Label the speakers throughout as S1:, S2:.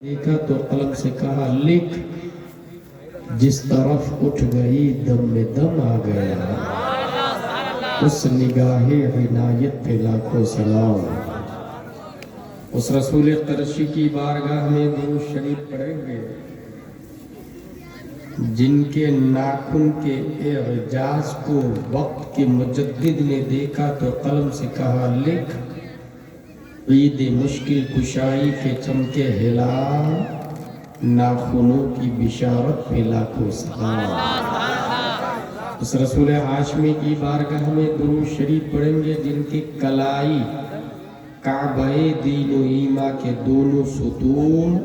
S1: دیکھا تو قلم سے کہا لکھ، جس طرف اٹھ گئی دم میں دم آ گیا، اس نگاہ عنایت پہ لاکھوں سلام۔ اس رسول قرشی کی بارگاہ میں درود شریف پڑھیں گے جن کے ناخن کے اعجاز کو وقت کے مجدد نے دیکھا تو قلم سے کہا لکھ، عید مشکل کشائی کے چمکے ہلال، ناخنوں کی بشارت پہ لاکھوں سلام۔ اس رسول ہاشمی کی بارگاہ میں درود شریف پڑھیں گے جن کی کلائی کعبہ دین و ایماں کے دونوں ستون،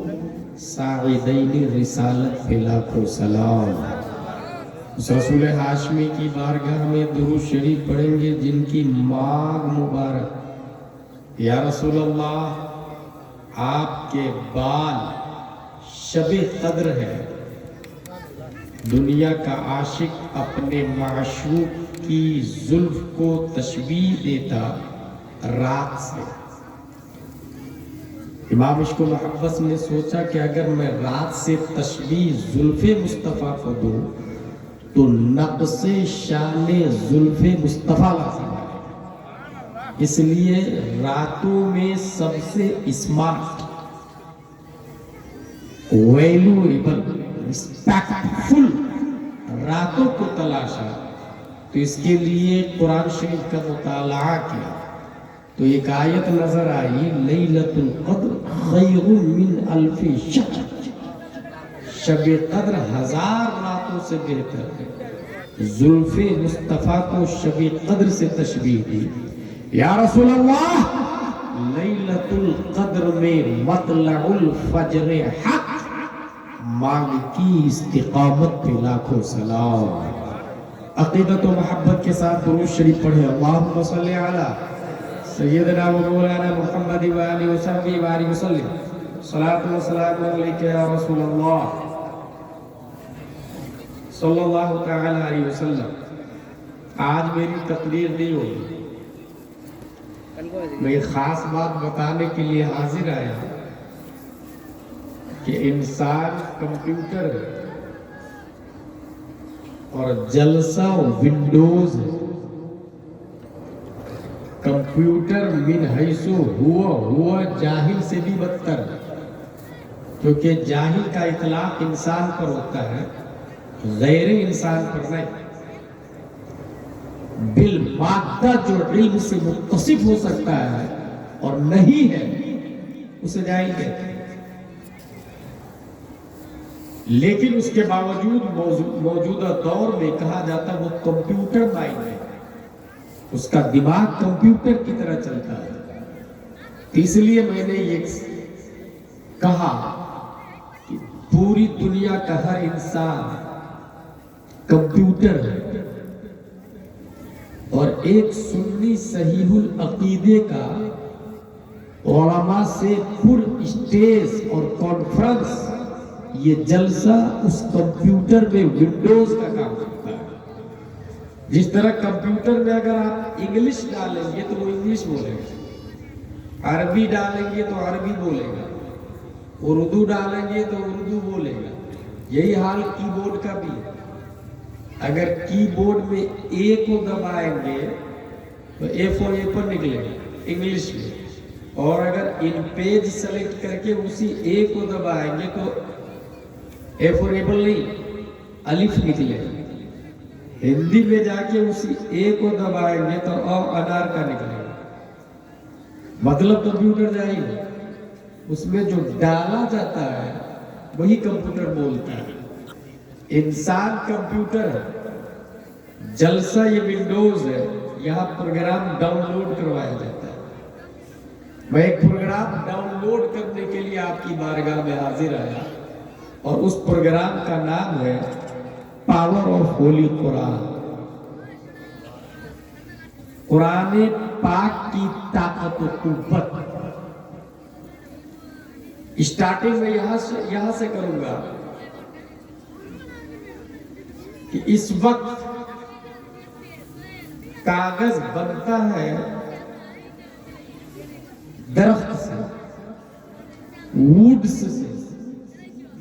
S1: ساعدین رسالت پہ لاکھوں سلام۔ اس رسول ہاشمی کی بارگاہ میں درود شریف پڑھیں گے جن کی مانگ مبارک یا رسول اللہ آپ کے بال شب قدر ہے، دنیا کا عاشق اپنے معشوق کی زلف کو تشبیہ دیتا رات سے۔ امام عشق و محبت نے سوچا کہ اگر میں رات سے تشبیہ زلف مصطفیٰ کو دوں تو نقص شان زلف مصطفیٰ لازم ہے، اس لیے راتوں میں سب سے اسمارٹ، ویلیویبل، ریسپیکٹفل راتوں کو تلاشا، تو اس کے لیے قرآن شریف کا مطالعہ کیا تو ایک آیت نظر آئی، لیلۃ القدر خیر من الف شہر، شب قدر 1000 راتوں سے بہتر ہے۔ زلف مصطفیٰ کو شب قدر سے تشبیہ دی۔ یا رسول اللہ لیلۃ القدر میں مطلع الفجر حق، مانگ کی استقامت پہ لاکھوں سلام۔ عقیدت و محبت کے ساتھ درود شریف پڑھیں، اللہم صلی علی سیدنا و مولانا محمد و آلہ وصحبہ وآلہ وسلم، صلاۃ و سلام علیک یا رسول اللہ صلی اللہ تعالی علیہ وسلم۔ آج میری تقریر نہیں ہوئی، میں ایک خاص بات بتانے کے لیے حاضر آیا کہ انسان کمپیوٹر ہے اور جلسہ ونڈوز ہے۔ کمپیوٹر من حیث ہوا جاہل سے بھی بدتر ہے، کیونکہ جاہل کا اطلاق انسان پر ہوتا ہے، غیر انسان پر نہیں۔ بالمادہ جو علم سے متصف ہو سکتا ہے اور نہیں ہے اسے جاہل کہتے ہیں، لیکن اس کے باوجود موجودہ دور میں کہا جاتا ہے وہ کمپیوٹر مائنڈ ہے، اس کا دماغ کمپیوٹر کی طرح چلتا ہے۔ اس لیے میں نے یہ کہا کہ پوری دنیا کا ہر انسان کمپیوٹر ہے، اور ایک سنی صحیح العقیدے کا علماء سے پر اسٹیج اور کانفرنس یہ جلسہ اس کمپیوٹر میں ونڈوز کا کام کرتا ہے۔ جس طرح کمپیوٹر میں اگر آپ انگلش ڈالیں گے تو وہ انگلش بولے گا، عربی ڈالیں گے تو عربی بولے گا، اردو ڈالیں گے تو اردو بولے گا۔ یہی حال کی بورڈ کا بھی ہے، اگر کی بورڈ میں اے کو دبائیں گے تو اے فور ایپل نکلے گا انگلش میں، اور اگر ان پیج سلیکٹ کر کے اسی اے کو دبائیں گے تو اے فور ایپل نہیں الف نکلے گا۔ ہندی میں جا کے اسی اے کو دبائیں گے تو انار کا نکلے گا۔ مطلب کمپیوٹر جائے گا، اس میں جو ڈالا جاتا ہے وہی کمپیوٹر بولتا ہے۔ انسان کمپیوٹر ہے، جلسہ یہ ونڈوز ہے، یہاں پروگرام ڈاؤن لوڈ کروایا جاتا ہے۔ میں ایک پروگرام ڈاؤن لوڈ کرنے کے لیے آپ کی بارگاہ میں حاضر آیا، اور اس پروگرام کا نام ہے پاور آف ہولی قرآن، قرآن پاک کی طاقت و قوت۔ اسٹارٹنگ میں یہاں سے کروں گا کہ اس وقت کاغذ بنتا ہے درخت سے، ووڈ سے،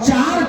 S1: 4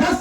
S1: 10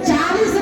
S1: 40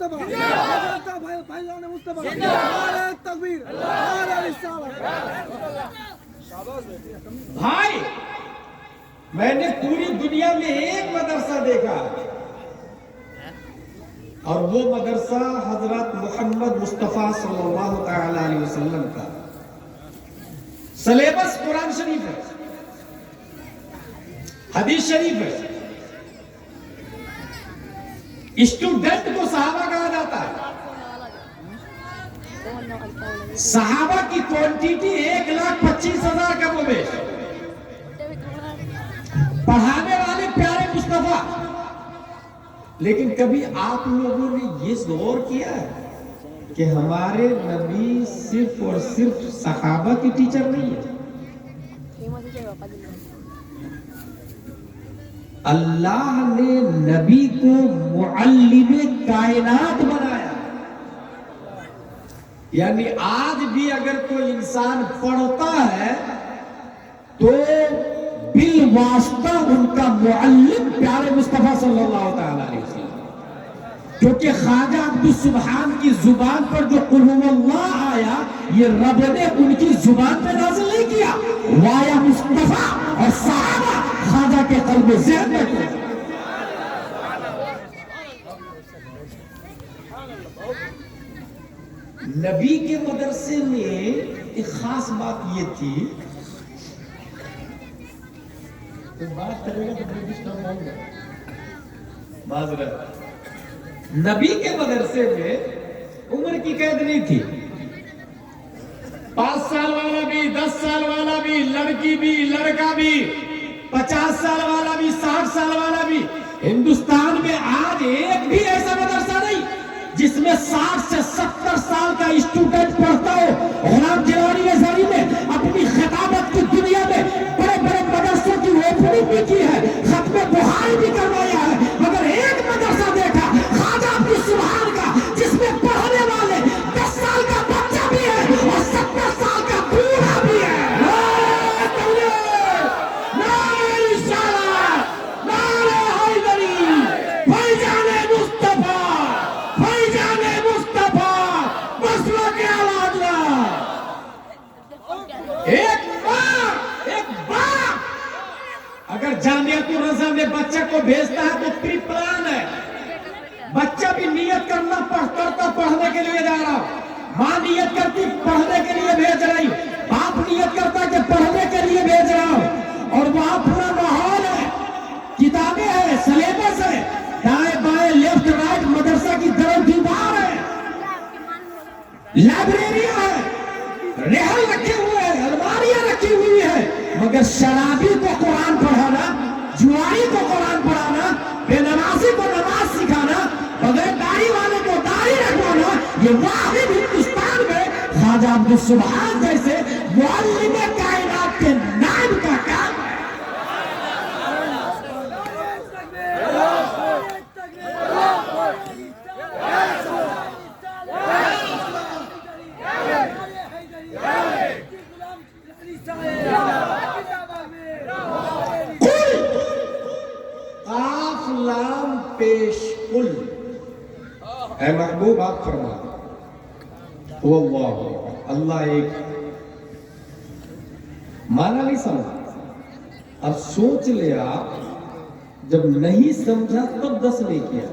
S2: مصطفیٰ فیضان مصطفیٰ نعرہ تکبیر نعرہ رسالت.
S1: بھائی میں نے پوری دنیا میں ایک مدرسہ دیکھا اور وہ مدرسہ حضرت محمد مصطفیٰ صلی اللہ تعالی علیہ وسلم کا سلیبس قرآن شریف ہے، حدیث شریف ہے. اسٹوڈنٹ کو صحابہ کہا جاتا ہے. صحابہ کی کوانٹیٹی 1,25,000 کا وہ بیش. پڑھانے والے پیارے مصطفیٰ. لیکن کبھی آپ لوگوں نے یہ غور کیا ہے کہ ہمارے نبی صرف اور صرف صحابہ کی ٹیچر نہیں ہے، اللہ نے نبی کو معلم کائنات بنایا. یعنی آج بھی اگر کوئی انسان پڑھتا ہے تو بالواسطہ ان کا معلم پیارے مصطفیٰ صلی اللہ تعالی علیہ وسلم. کیونکہ خواجہ عبدالسبحان کی زبان پر جو قل هو اللہ آیا یہ رب نے ان کی زبان پہ نازل نہیں کیا، وایا مصطفیٰ اور صحابہ خواجہ کے قلب و ذہن میں کیا. نبی کے مدرسے میں ایک خاص بات یہ تھی، بات کرے گا تو معذرت. نبی کے مدرسے میں عمر کی قید نہیں تھی. 5 سال والا بھی، 10 سال والا بھی، لڑکی بھی، لڑکا بھی، 50 سال والا بھی، 60 سال والا بھی. ہندوستان میں آج ایک بھی ایسا مدرسہ نہیں جس میں 60 سے 70 سال کا اسٹوڈنٹ پڑھتا ہو. غلام جیلانی ازہری نے اپنی خطابت کی دنیا میں بڑے بڑے مدرسوں کی اوپننگ بھی کی ہے، ختم بخاری بھی کروایا ہے، مگر ایک مدرسہ دیکھا خواجہ عبدالسبحان کا جس میں پڑھنے والے 10 سال کا بچہ بھی ہے اور 70 سال کا بوڑھا بھی ہے. نعرہ تکبیر، نعرہ رسالت، نعرہ حیدری، فیضان مصطفیٰ، فیضان مصطفیٰ، مسلک اعلی حضرت. ایک باپ اگر جامعۃ الرضا میں بچہ کو بھیجتا ہے تو پری پلان ہے. بچہ بھی نیت کرتا پڑھنے کے لیے جا رہا، ماں نیت کرتی پڑھنے کے لیے بھیج رہی، باپ نیت کرتا کہ پڑھنے کے لیے بھیج رہا ہوں. اور وہاں پورا ماحول ہے، کتابیں ہیں، سلیبس ہے، دائیں بائیں لیفٹ رائٹ مدرسہ کی در دیوار ہے، لائبریریاں ہیں، رحل رکھے ہوئے ہیں، الماریاں رکھی ہوئی ہیں. مگر شرابی کو قرآن پڑھانا، جواری کو قرآن پڑھانا، بے نمازی کو نماز سکھانا، بغیر داڑھی والے کو داڑھی رکھوانا، یہ واحد ہندوستان میں خواجہ عبدالسبحان جیسے معلم کائنات کے نائب کا کام ہے. قاف لام پیش قل. اے محبوب آپ فرما هو اللہ، اللہ ایک. مانا نہیں سمجھا. اب سوچ لے آپ، جب نہیں سمجھا تب 10 نیکیاں،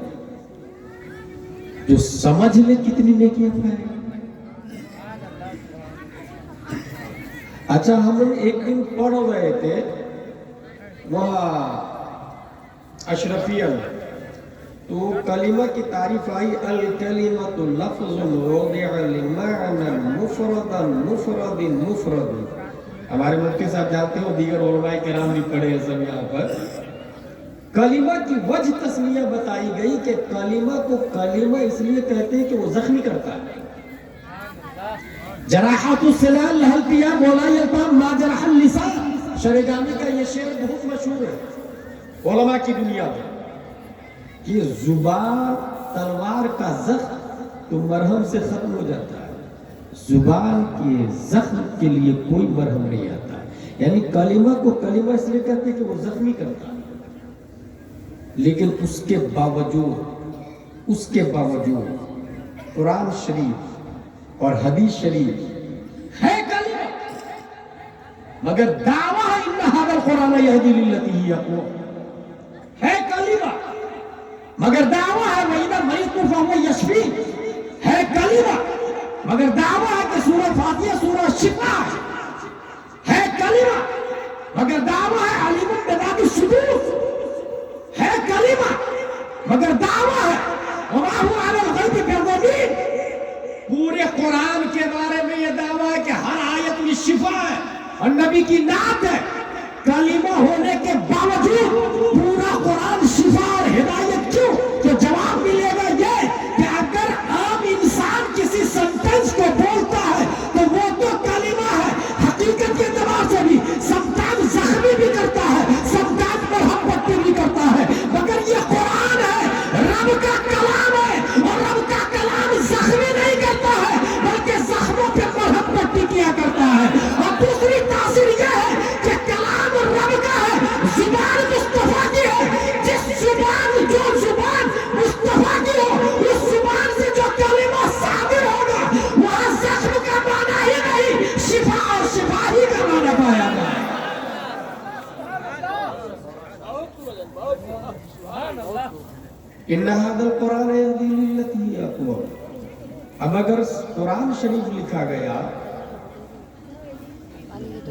S1: جو سمجھ لے کتنی نیکیاں پائے. اچھا ہم ایک دن پڑھ رہے تھے وہاں اشرفیہ میں، تو کلمہ کی تعریف آئی الکلمۃ لفظ وضع لمعنى مفرد. ہمارے مفتی صاحب جانتے ہو، دیگر علماء کرام بھی پڑھے ہیں سب یہاں پر. کلمہ کی وجہ تسمیہ بتائی گئی کہ کلمہ کو کلمہ اس لیے کہتے ہیں کہ وہ زخمی کرتا ہے. جراحات السلال لہل پیا مولا یلطام ما جرح اللسان، شریگانی کا یہ شعر بہت مشہور ہے علماء کی دنیا میں کہ زبان تلوار کا زخم تو مرہم سے ختم ہو جاتا ہے، زبان کے زخم کے لیے کوئی مرہم نہیں آتا. یعنی کلمہ کو کلمہ اس لیے کہتے ہیں کہ وہ زخمی کرتا ہے، لیکن اس کے باوجود اس کے باوجود قرآن شریف اور حدیث شریف ہے کلمہ، مگر دعویٰ ہے ان ھذا القرآن یہدی للتی ہی اقوم، ہے کلمہ مگر دعویٰ ہے وَإِذَا مَرِضْتُ فَهُوَ يَشْفِينِ، ہے کلمہ مگر دعویٰ ہے کہ سورہ فاتحہ سورہ شفا ہے کلمہ مگر دعویٰ ہے علیم بذات الصدور، ہے کلمہ مگر دعویٰ ہے وما هو علی الغیب بضنین، پورے قرآن کے بارے میں یہ دعویٰ ہے کہ ہر آیت میں شفا ہے اور نبی کی نعت ہے، کلمہ ہونے کے باوجود پورا قرآن شفا اور ہدایت کیوں؟ تو جواب ملے گا یہ کہ اگر عام انسان کسی سنٹنس کو بولتا ہے تو وہ تو کلمہ ہے، حقیقت کے اعتبار سے بھی سمٹائم زخمی بھی کرتا ہے، سمٹائم مرہم پٹی بھی کرتا ہے، مگر یہ قرآن ہے، رب کا کلام ہے، اور رب کا کلام زخمی نہیں کرتا ہے بلکہ زخموں پہ مرہم پٹی کیا کرتا ہے۔ اور دوسری تاثیر یہ ہے کہ کلام رب کا ہے، زبان مصطفیٰ کی ہے، جس زبان جو زبان مصطفیٰ کی ہو اس زبان سے جو کلمہ صادر ہوگا وہاں زخم کا معنی ہی نہیں، شفا اور شفا ہی کا معنی پایا جائے۔ ان ھذا القرآن یہدی للتی ہی اقوم، اب اگر قرآن شریف لکھا گیا،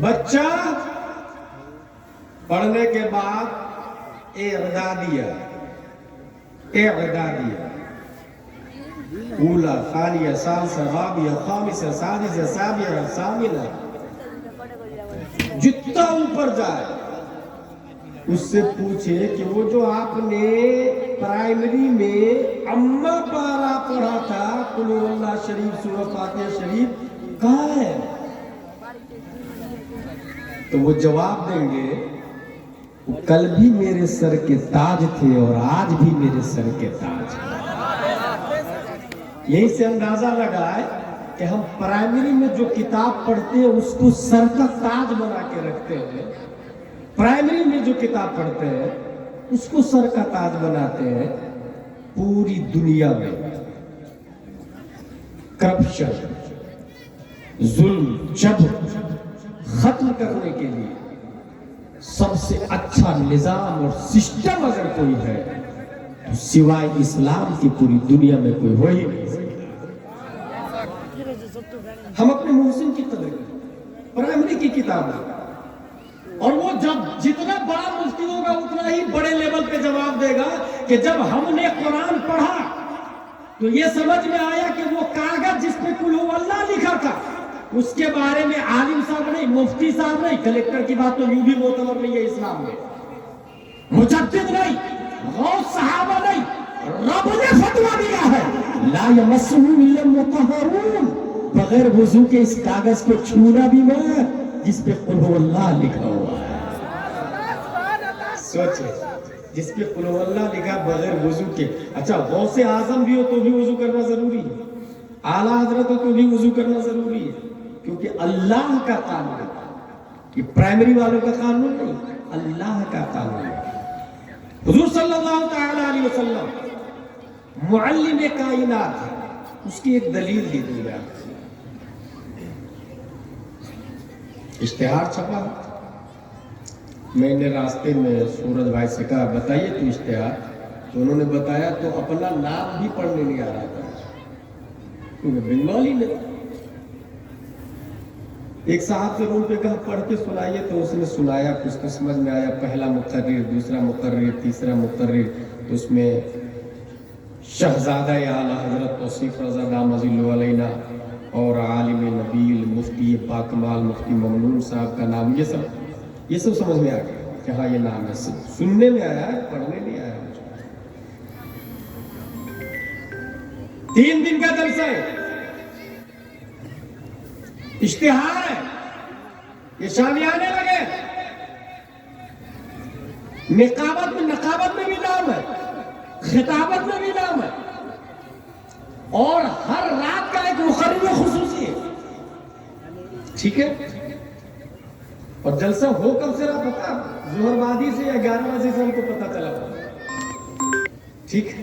S1: بچہ پڑھنے کے بعد اعدادیہ اولا ثانیہ ثالثہ رابعہ خامسہ سادسہ سابعہ ثامنہ، جتنا اوپر جائے اس سے پوچھے کہ وہ جو آپ نے پرائمری میں اما پارا پڑھا تھا قل هو اللہ شریف سورہ فاتحہ شریف کہاں ہے؟ تو وہ جواب دیں گے کل بھی میرے سر کے تاج تھے اور آج بھی میرے سر کے تاج ہیں۔ یہیں سے اندازہ لگا ہے کہ ہم پرائمری میں جو کتاب پڑھتے ہیں اس کو سر کا تاج بنا کے رکھتے ہیں، پرائمری میں جو کتاب پڑھتے ہیں اس کو سر کا تاج بناتے ہیں۔ پوری دنیا میں کرپشن، ظلم، جبر ختم کرنے کے لیے سب سے اچھا نظام اور سسٹم اگر کوئی ہے تو سوائے اسلام کی پوری دنیا میں کوئی ہو ہی نہیں سکتا۔ ہم اپنے محسن کی قدر کریں، پرائمری کی کتاب ہے، اور وہ جب جتنا بڑا مفتی ہوگا اتنا ہی بڑے لیول پہ جواب دے گا کہ جب ہم نے قرآن پڑھا تو یہ سمجھ میں آیا کہ وہ کاغذ جس پہ قل هو اللہ لکھا تھا اس کے بارے میں عالم صاحب نہیں، مفتی صاحب نہیں، کلیکٹر کی بات تو یوں بھی معتبر نہیں ہے اسلام میں، مجدد نہیں، غوث صحابہ نہیں، رب نے فتویٰ دیا ہے لا یمسہ الا المطہرون، بغیر وضو کے اس کاغذ کو چھونا بھی مت جس پہ قل هو اللہ لکھا ہوا ہے۔ سوچے جس پہ قل هو اللہ لکھا بغیر وضو کے، اچھا غوث اعظم بھی ہو تو بھی وضو کرنا ضروری ہے، اعلیٰ حضرت ہو تو بھی وضو کرنا ضروری ہے، کیونکہ اللہ کا قانون ہے، یہ پرائمری والوں کا قانون نہیں، اللہ کا قانون ہے۔ حضور صلی اللہ تعالی علیہ وسلم معلم کائنات ہے، اس کی ایک دلیل دی دوں گا۔ اشتہار چھپا، میں نے راستے میں سورج بھائی سے کہا بتائیے تو اشتہار، تو انہوں نے بتایا تو اپنا نام بھی پڑھنے نہیں آ رہا تھا کیونکہ بنگالی میں تھا۔ ایک صاحب سے روم پہ کہا پڑھ کے سنائیے تو اس نے سنایا، کچھ تو سمجھ میں آیا، پہلا مقرر، دوسرا مقرر، تیسرا مقرر، تو اس میں شہزادہ اعلیٰ حضرت توصیف رضا دامت اللہ علیہ اور عالم نبیل مفتی پاکمال مفتی ممنون صاحب کا نام، یہ سب سمجھ میں آ گیا کہ ہاں یہ نام ہے، سننے میں آیا ہے، پڑھنے نہیں آیا مجھے۔ 3 دن کا جلسہ ہے، اشتہار ہے، یہ شامیانے لگے، نقابت میں بھی نام ہے، خطابت میں بھی نام ہے، اور ہر رات کا ایک مقرر خصوصی ہے، ٹھیک ہے؟ اور جلسہ ہو کب سے رہا پتا؟ ظہر بعدی سے یا 11 بجے سے ہم کو پتا چلا، ٹھیک ہے؟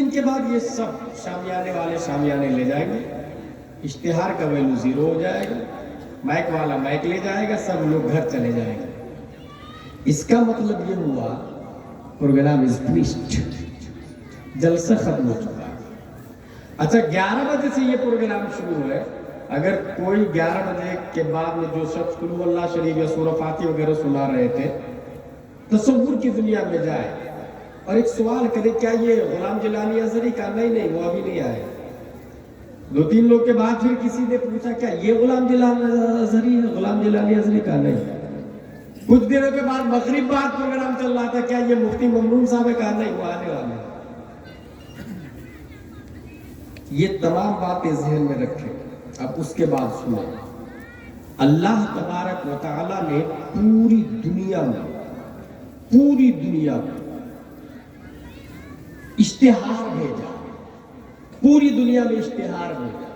S1: دن کے بعد یہ سب شامیانے والے شامیانے لے جائیں گے، اشتہار کا ویلو زیرو ہو جائے گا، مائک والا مائک لے جائے گا، سب لوگ گھر چلے جائیں گے۔ اس کا مطلب یہ ہوا پروگرام از فنشڈ، جلسہ ختم ہو چکا ہے۔ اچھا 11 بجے سے یہ پروگرام شروع ہے، اگر کوئی 11 بجے کے بعد میں جو شخص قل هو اللہ شریف یا سورہ فاتحہ وغیرہ سنا رہے تھے تصور کی دنیا میں جائے اور ایک سوال کرے کیا یہ غلام جیلانی ازہری کا؟ نہیں وہ ابھی نہیں آئے۔ 2-3 لوگ کے بعد پھر کسی نے پوچھا کیا یہ غلام جیلانی ازہری ہے؟ غلام جیلانی ازہری کا نہیں۔ کچھ دنوں کے بعد مغرب بعد پروگرام چل رہا تھا، کیا یہ مفتی ممنون صاحب ہے؟ کہا نہیں، وہ آنے والے ہیں۔ یہ تمام باتیں ذہن میں رکھیں۔ اب اس کے بعد سنیں، اللہ تبارک و تعالی نے پوری دنیا میں اشتہار بھیجا، پوری دنیا میں اشتہار بھیجا۔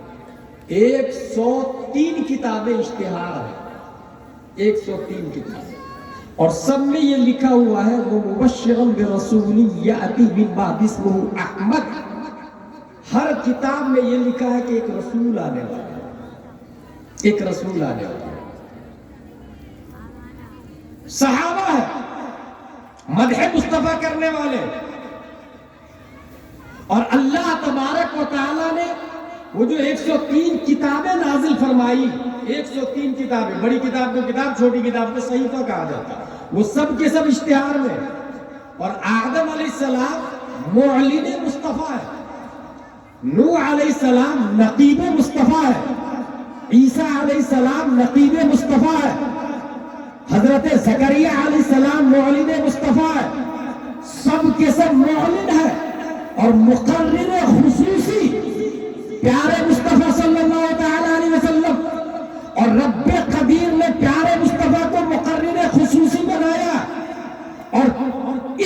S1: 103 کتابیں اشتہار ہیں، 103 کتابیں، اور سب میں یہ لکھا ہوا ہے وَمُبَشِّرًا بِرَسُولٍ يَأْتِي مِن بَعْدِهِ اسْمُهُ أَحْمَدُ۔ ہر کتاب میں یہ لکھا ہے کہ ایک رسول آنے والا ہے، ایک رسول آنے والا ہے۔ صحابہ ہے، مدح مصطفیٰ کرنے والے، اور اللہ تبارک و تعالیٰ نے وہ جو 103 کتابیں نازل فرمائی، 103 کتابیں، بڑی کتاب کو کتاب، چھوٹی کتاب کو صحیفہ کہا جاتا، وہ سب کے سب اشتہار میں۔ اور آدم علیہ السلام معلن مصطفیٰ ہے، نوح علیہ السلام نقیب مصطفیٰ ہے، عیسیٰ علیہ السلام نقیب مصطفیٰ ہے، حضرت زکریا علیہ السلام معلن مصطفیٰ ہے، سب کے سب معلن ہے اور مقرر خصوصی پیارے مصطفیٰ صلی اللہ تعالی علیہ وسلم، اور رب قدیر نے پیارے مصطفیٰ کو مقرر خصوصی بنایا، اور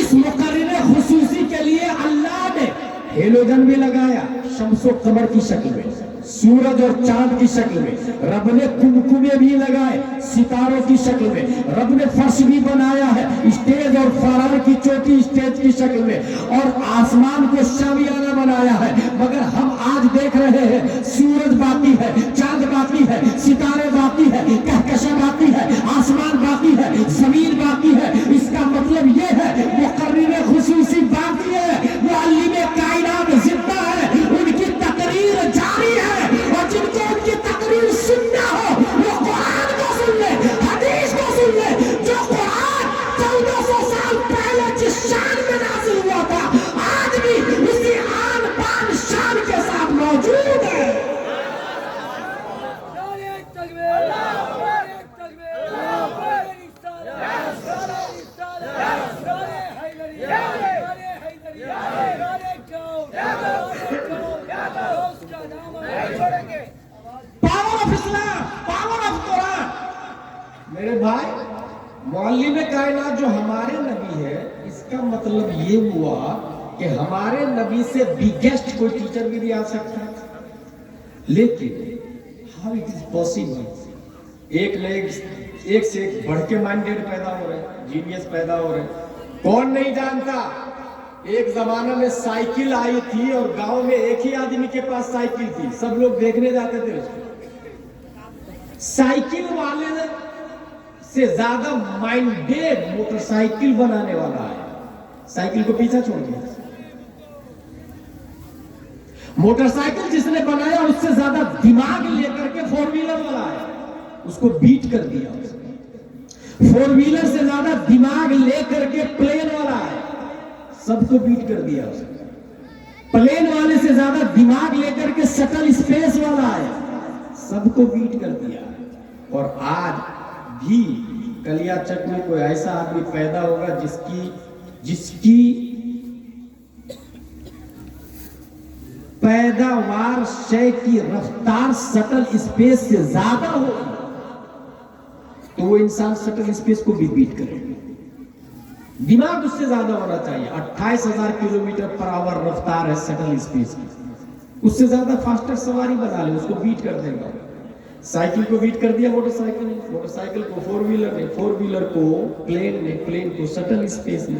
S1: اس مقرر خصوصی کے لیے اللہ نے ہیلوجن بھی لگایا، شمس و قمر کی شکل میں، سورج اور چاند کی شکل میں، رب نے کمکمے بھی لگائے ستاروں کی شکل میں، رب نے فرش بھی بنایا ہے اسٹیج اور فارار کی چوٹی اسٹیج کی شکل میں، اور آسمان کو شامیانہ بنایا ہے۔ مگر ہم آج دیکھ رہے ہیں سورج باقی ہے، چاند باقی ہے، ستارے باقی ہے، کہکشاں باقی ہے، آسمان باقی ہے، زمین باقی ہے۔ اس کا مطلب یہ ہے مقرر خصوصی باقی ہے، معلم کائنات زندہ ہے، ان کی تقریر جاری ہے، اور جن کو ان کی تقریر سننا ہو وہ قرآن کو سن لے، حدیث کو سن لے۔ جو قرآن 1400 سال پہلے جس شان میں نازل ہوا تھا آج بھی اسی آن بان شان کے ساتھ موجود ہے۔ میرے بھائی، معلم کائنات جو ہمارے نبی ہے، اس کا مطلب یہ ہوا کہ ہمارے نبی سے بگیسٹ کوئی ٹیچر بھی آ سکتا ہے، لیکن how it is possible؟ ایک سے ایک بڑھ کے مائنڈیڈ پیدا ہو رہے، جینیس پیدا ہو رہے۔ کون نہیں جانتا ایک زمانہ میں سائیکل آئی تھی اور گاؤں میں ایک ہی آدمی کے پاس سائیکل تھی، سب لوگ دیکھنے جاتے تھے اس کو۔ سائیکل والے سے زیادہ مائنڈیڈ موٹر سائیکل بنانے والا ہے، سائیکل کو پیچھے چھوڑ دیا۔ موٹر سائیکل جس نے بنایا اس سے زیادہ دماغ لے کر کے 4 ویلر والا ہے، اس کو بیٹ کر دیا۔ 4 ویلر سے زیادہ دماغ لے کر کے پلین والا ہے، سب کو بیٹ کر دیا۔ پلین والے سے زیادہ دماغ لے کر کے سٹل اسپیس والا ہے، سب کو بیٹ کر دیا۔ اور آج بھی کلیا چک میں کوئی ایسا آدمی پیدا ہوگا جس کی پیداوار شے کی رفتار سٹل اسپیس سے زیادہ ہوگی تو وہ انسان سٹل اسپیس کو بھی بیٹ کرے گا۔ دماغ اس سے زیادہ ہونا چاہیے۔ 28,000 کلومیٹر پر آور رفتار ہے سٹل اسپیس کی، اس سے زیادہ فاسٹر سواری بنا لے، اس کو بیٹ کر دے گا۔ سائیکل کو بیٹ کر دیا موٹر سائیکل نے، موٹر سائیکل کو 4 ویلر نے، 4 ویلر کو پلین نے، پلین کو سٹل اسپیس نے۔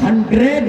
S1: 100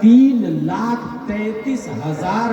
S1: 3,33,000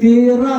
S1: 13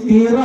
S1: 13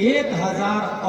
S1: 1000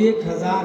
S1: 1000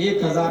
S1: 1000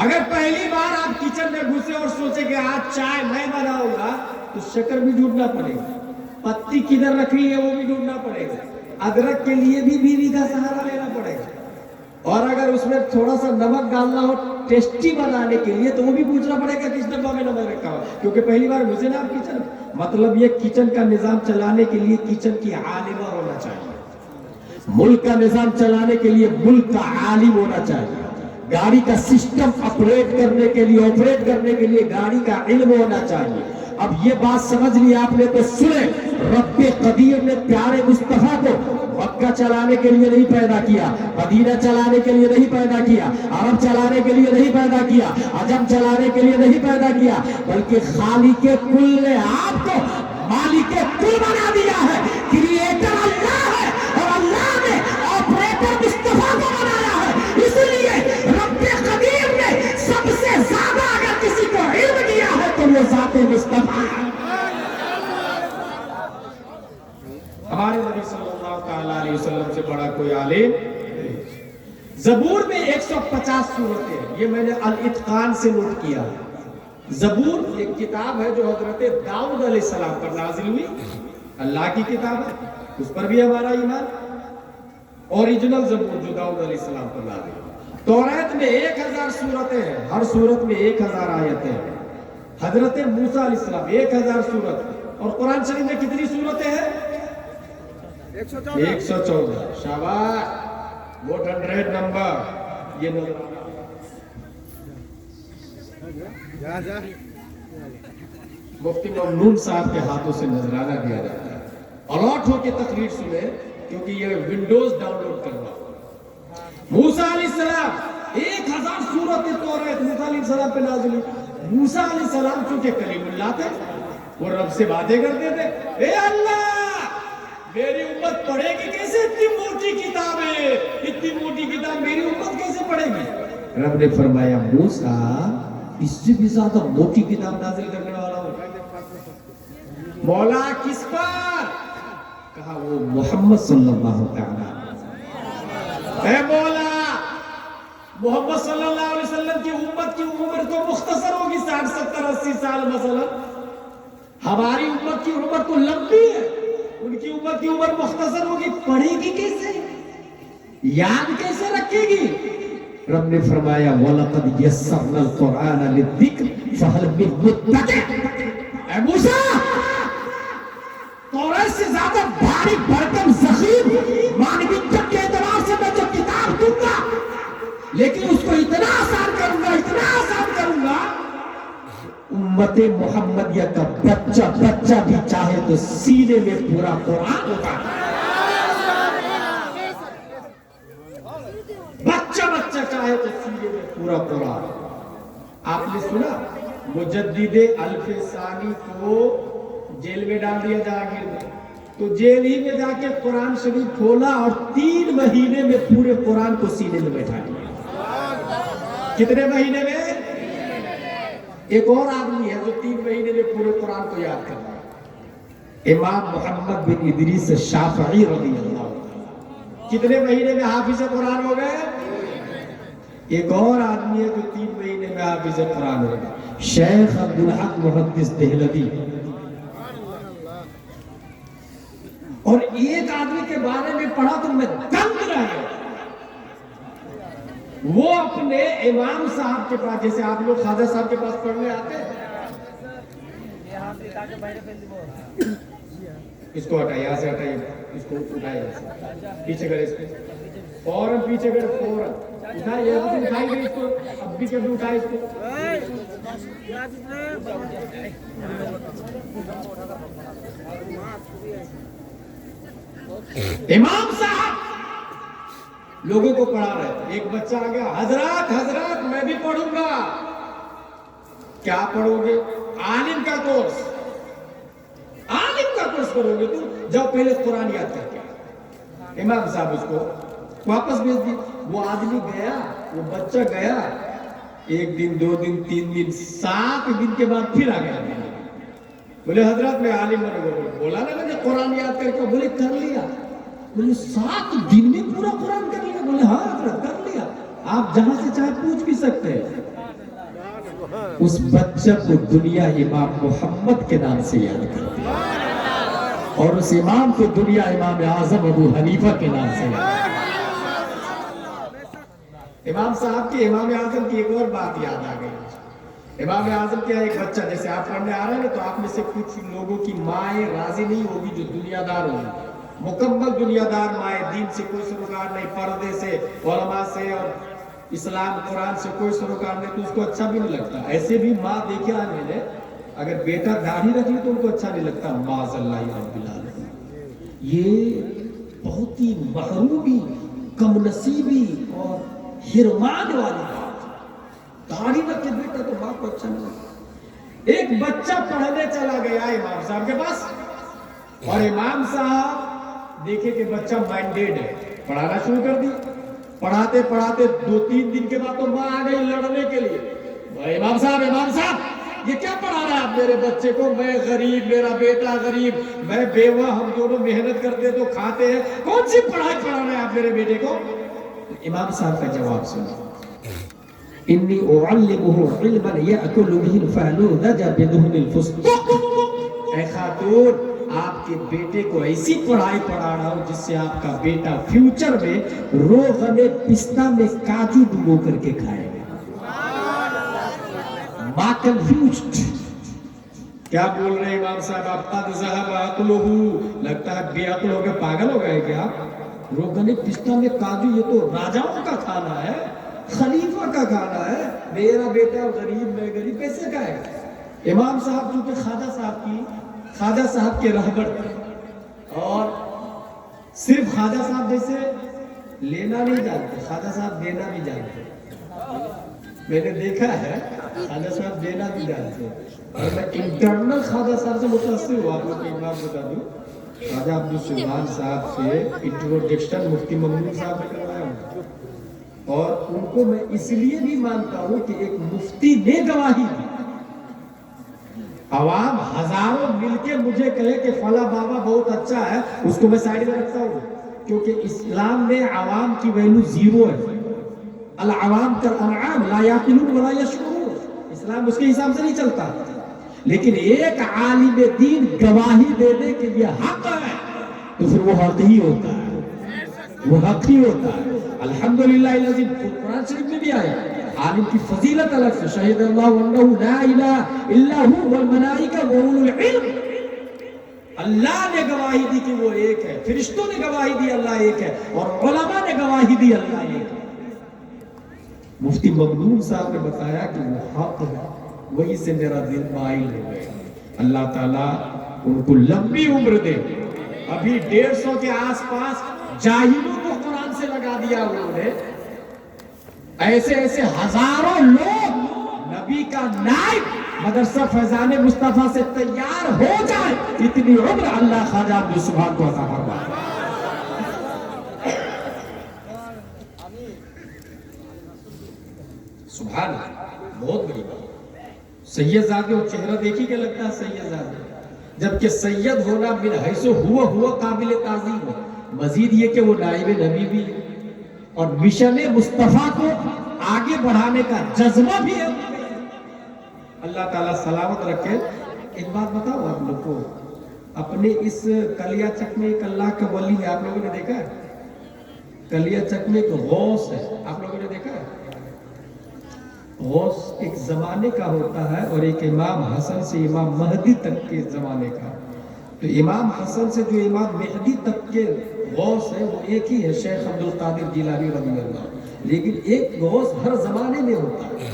S1: اگر پہلی بار آپ کچن میں گھسے اور سوچے کہ آج چائے میں بناؤں گا تو شکر بھی ڈھونڈنا پڑے گا، پتی کدھر رکھی ہے وہ بھی ڈھونڈنا پڑے گا، ادرک کے لیے بھی بیوی کا سہارا لینا پڑے گا، اور اگر اس میں تھوڑا سا نمک ڈالنا ہو ٹیسٹی بنانے کے لیے تو وہ بھی پوچھنا پڑے گا کس ڈبہ میں نمک رکھا ہو، کیونکہ پہلی بار گھسے نا آپ کچن۔ مطلب یہ کچن کا نظام چلانے کے لیے کچن کی عالمہ ہونا چاہیے، ملک کا نظام چلانے کے لیے ملک کا عالم ہونا چاہیے، گاڑی کا سسٹم آپریٹ کرنے کے لیے گاڑی کا علم ہونا چاہیے۔ اب یہ بات سمجھ لی آپ نے تو سنیں، رب قدیر نے پیارے مصطفیٰ کو مکہ چلانے کے لیے نہیں پیدا کیا، مدینہ چلانے کے لیے نہیں پیدا کیا، عرب چلانے کے لیے نہیں پیدا کیا، عجم چلانے کے لیے نہیں پیدا کیا، بلکہ خالق کل نے آپ کو مالک کل بنا دیا ہے، کریٹر اللہ ہے، اور اللہ نے آپریٹر مصطفیٰ کو بنایا ہے۔ اس لیے رب قدیر نے سب سے زیادہ اگر کسی کو علم دیا ہے تو وہ ذات مصطفیٰ ہے۔ ہمارے نبی صلی اللہ تعالیٰ علیہ وسلم سے بڑا کوئی عالم۔ زبور میں 150 سورتیں ہیں، یہ میں نے الاتقان سے نوٹ کیا۔ زبور ایک کتاب ہے جو حضرت داؤد علیہ السلام پر نازل ہوئی، اللہ کی کتاب ہے، اس پر بھی ہمارا ایمان۔ اوریجنل زبور جو داؤد علیہ السلام پر نازل ہوئی۔ توریت میں 1000 سورتیں ہیں، ہر سورت میں 1000 آیتیں ہیں۔ حضرت موسیٰ علیہ السلام 1000 سورت، اور قرآن شریف میں کتنی سورتیں ہیں؟ 114۔ شاباش، وہ 100 نمبر یہ نظر مفتی ممنون صاحب کے ہاتھوں سے نذرانہ دیا جاتا ہے، الاٹ ہو کے تقریر سنیں کیونکہ یہ ونڈوز ڈاؤن لوڈ کرنا۔ موسیٰ علیہ السلام 1000 سورتیں توریت موسیٰ علیہ السلام پہ نازل ہوئی۔ موسیٰ علیہ السلام چونکہ کلیم اللہ تھے، وہ رب سے باتیں کرتے تھے، اے اللہ میری امت پڑھے گی کیسے اتنی موٹی کتابیں، اتنی موٹی کتاب میری امت کیسے پڑھے گی؟ رب نے فرمایا موسیٰ اس سے بھی زیادہ موٹی کتاب نازل کرنے والا ہوں۔ مولا کس پر؟ کہا وہ محمد صلی اللہ تعالیٰ۔ اے مولا محمد صلی اللہ علیہ وسلم کی امت کی عمر تو مختصر ہوگی 60 70 80 سال مثلا، ہماری امت کی عمر تو لمبی ہے، ان کی امت کی عمر مختصر ہوگی، پڑھے گی کیسے، یاد کیسے رکھے گی؟ رب نے فرمایا وَلَقَدْ يَسَّرْنَا الْقُرْآنَ لِلذِّكْرِ فَهَلْ مِن مُدَّكِرٍ۔ اے موسیٰ توریت سے زیادہ بھاری بھرکم ضخیم معنویت کے اعتبار سے میں جو کتاب دوں گا، لیکن اس کو اتنا آسان کروں گا امت محمدیہ کا بچہ بھی چاہے تو سینے میں پورا قرآن ہوگا، بچہ چاہے تو سینے میں پورا قرآن۔ آپ نے سنا مجدد الف ثانی کو جیل میں ڈال دیا جہانگیر میں، تو جیل ہی میں جا کے قرآن شریف کھولا اور 3 مہینے میں پورے قرآن کو سینے میں بیٹھا لیا۔ کتنے مہینے میں؟ ایک اور آدمی ہے جو 3 مہینے میں پورے قرآن کو یاد کر رہا ہے، امام محمد بن ادریس شافعی رضی اللہ عنہ۔ کتنے مہینے میں حافظ قرآن ہو گئے؟ ایک اور آدمی ہے جو 3 مہینے میں حافظ قرآن ہو گئے، شیخ عبدالحق محدث دہلوی۔ اور ایک آدمی کے بارے میں پڑھا تو میں دنگ رہ گیا، وہ اپنے امام صاحب کے پاس، جیسے آپ لوگ خواجہ صاحب کے پاس پڑھنے آتے ہیں، اس کو ہٹائیے، یہاں سے ہٹائیے، اس کو اٹھائیے، پیچھے کرے، اس کو فوراً پیچھے کرے، فوراً اٹھائیے، اٹھائی گئی اس کو، اب بھی کبھی اٹھائے اس کو۔ امام صاحب لوگوں کو پڑھا رہے تھے، ایک بچہ آ گیا، حضرات میں بھی پڑھوں گا۔ کیا پڑھو گے؟ عالم کا کورس کرو گے تو جاؤ پہلے قرآن یاد کر کے۔ امام صاحب اس کو واپس بھیج دی۔ وہ آدمی گیا، وہ بچہ گیا، 1 دن 2 دن 3 دن 7 دن کے بعد پھر آ گیا، بولے حضرت میں عالم بن گیا، بولا نا مجھے قرآن یاد کر کے، بولے کر لیا، بولے 7 دن میں پورا قرآن کر لیا، بولے ہاں حضرت کر لیا، آپ جہاں سے چاہے پوچھ بھی سکتے ہیں۔ اس بچہ کو دنیا امام محمد کے نام سے یاد کرتی ہے، اور اس امام کو دنیا امام اعظم ابو حنیفہ کے نام سے یاد کرتی ہے۔ امام صاحب کی امام اعظم کی ایک اور بات یاد آ گئی۔ امام اعظم کیا ایک بچہ، جیسے آپ پڑھنے آ رہے ہیں تو آپ میں سے کچھ لوگوں کی مائیں راضی نہیں ہوگی جو دنیا دار ہوگی، مکمل دنیا دار مائیں، دین سے کوئی سروکار نہیں، پردے سے، علماء سے اور اسلام قرآن سے کوئی سروکار نہیں، تو اس کو اچھا بھی نہیں لگتا۔ ایسے بھی ماں دیکھا ہے میں نے، اگر بیٹا داڑھی رکھ لی تو ان کو اچھا نہیں لگتا، معاذ اللہ رب العالمین۔ یہ بہت ہی محرومی، کم نصیبی اور حرمان والی بات، داڑھی رکھ کے بیٹا تو ماں کو اچھا نہیں لگتا۔ ایک بچہ پڑھنے چلا گیا امام صاحب کے پاس، اور امام صاحب دیکھے کہ بچہ مائنڈیڈ ہے، پڑھانا شروع کر دی۔ پڑھاتے پڑھاتے 2-3 دن کے بعد تو ماں آ گئی لڑنے کے لیے، امام صاحب یہ کیا پڑھا رہا ہے آپ میرے بچے کو؟ میں غریب، میرا بیٹا غریب، میں بیوہ، ہم دونوں محنت کرتے تو کھاتے ہیں، کون سی پڑھائی پڑھا رہے ہیں آپ میرے بیٹے کو؟ امام صاحب کا جواب سنا، انی اعلمہ علما یاکل به الفالوذج بدهن الفسق۔ اے خاتون، آپ کے بیٹے کو ایسی پڑھائی پڑھا رہا ہوں جس سے آپ کا بیٹا فیوچر میں روغن پستہ میں کاجو ڈبو کر کے کھائے گا۔ ماں کنفیوزڈ، کیا بول رہے ہیں امام صاحب؟ آپ قد ذهب عقلہ، لگتا ہے بے عقل ہو گئے، پاگل ہو گئے کیا؟ روغن پستہ میں کاجو، یہ تو راجاؤں کا کھانا ہے، خلیفہ کا کھانا ہے، میرا بیٹا غریب، میں غریب، کیسے کھائے گا؟ امام صاحب چونکہ خواجہ صاحب کے رہبر تھے، اور صرف خواجہ صاحب جیسے لینا نہیں جانتے، خواجہ صاحب دینا بھی جانتے۔ میں نے دیکھا ہے خواجہ صاحب دینا بھی جانتے، اور میں انٹرنل خواجہ صاحب سے متاثر ہوا۔ آپ لوگ ایک بات بتا دوں، خواجہ عبدالسبحان صاحب سے انٹروڈکشن مفتی ممنون صاحب نے کروایا ہوں، اور ان کو میں اس لیے بھی مانتا ہوں کہ ایک مفتی نے گواہی دی۔ عوام ہزاروں مل کے مجھے کہے کہ فلاں بابا بہت اچھا ہے، اس کو میں سائڈ میں رکھتا ہوں، کیونکہ اسلام میں عوام کی ویلو زیرو ہے۔ العوام کالانعام لا یعقلون ولا یشعرون، اسلام اس کے حساب سے نہیں چلتا۔ لیکن ایک عالم دین گواہی دینے کے لیے حق ہے تو پھر وہ حق ہی ہوتا ہے، وہ حق ہی ہوتا ہے۔ الحمدللہ الذی، قرآن شریف میں بھی آیا، عالم کی فضیلت الگ سے، شہید اللہ انہ لا الہ الا هو والملائکہ واولو العلم، اللہ نے گواہی دی کہ وہ ایک ہے، فرشتوں نے گواہی دی اللہ ایک ہے، اور علماء نے گواہی دی اللہ ایک ہے۔ مفتی ممنون صاحب نے بتایا کہ وہ حق ہے، وہی سے میرا دل مائل ہو گیا۔ اللہ تعالیٰ ان کو لمبی عمر دے۔ ابھی 150 کے آس پاس جاہلوں کو قرآن سے لگا دیا انہوں نے، ایسے ایسے ہزاروں لوگ نبی کا نائب مدرسہ فیضان مصطفیٰ سے تیار ہو جائے، اتنی عمر اللہ خواجہ عبدالسبحان کو عطا فرمائے۔ سبحان اللہ، بہت بڑی بات۔ سید زادے اور چہرہ دیکھی کہ لگتا ہے سید زادے، جبکہ سید ہونا من حیث ہوا قابل تعظیم ہے، مزید یہ کہ وہ نائب نبی بھی ہے، اور مشن مصطفیٰ کو آگے بڑھانے کا جذبہ بھی ہے۔ اللہ تعالیٰ سلامت رکھے۔ ایک بات بتاؤ آپ لوگ کو، اپنے اس کلیا چک میں ایک اللہ کا ولی ہے، آپ لوگوں نے دیکھا ہے؟ کلیا چک میں ایک غوث ہے، آپ لوگوں نے دیکھا ہے؟ غوث ایک زمانے کا ہوتا ہے، اور ایک امام حسن سے امام مہدی تک کے زمانے کا۔ تو امام حسن سے جو امام مہدی تک کے غوث ہے وہ ایک ہی ہے، شیخ عبدالقادر جیلانی رضی اللہ، لیکن ایک غوث ہر زمانے میں ہوتا ہے۔